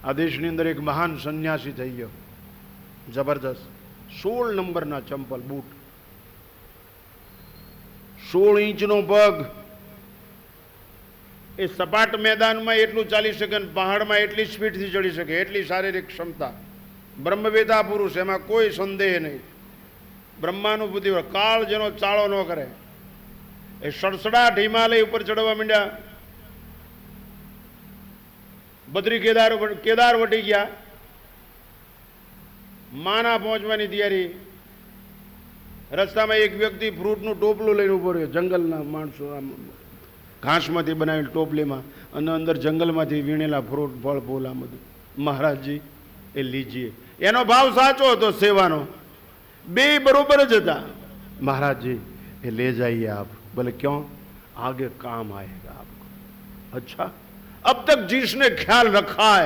આ દેશની અંદર એક મહાન સંન્યાસી થઈ ગયો, જબરદસ્ત. 16 નંબરના ચંપલ બૂટ, 16 ઇંચનો પગ. એ સપાટ મેદાનમાં એટલું ચાલી શકે ને પહાડમાં એટલી સ્પીડથી ચડી શકે, એટલી શારીરિક ક્ષમતા. બ્રહ્મવેતા પુરુષ, એમાં કોઈ સંદેહ નહીં. બ્રહ્માનુભૂતિ, કાળ જેનો ચાળો ન કરે. એ સડસડાટ હિમાલય ઉપર ચડવા માંડ્યા. બદ્રી કેદાર વટી ગયા. માના પહોંચવાની તૈયારી. રસ્તામાં એક વ્યક્તિ ફ્રૂટનું ટોપલું લઈને ઉભો રહ્યો. જંગલના માણસો આમ ઘાસમાંથી બનાવેલી ટોપલીમાં, અને અંદર જંગલમાંથી વીણેલા ફ્રૂટ, ફળ, ફૂલ, આ બધું. મહારાજજી એ લીજીએ. એનો ભાવ સાચો હતો, સેવાનો. બે બરોબર જ હતા. महाराज जी ये ले जाइए आप. बोले क्यों? आगे काम आएगा आपको. अच्छा, अब तक जिसने ख्याल रखा है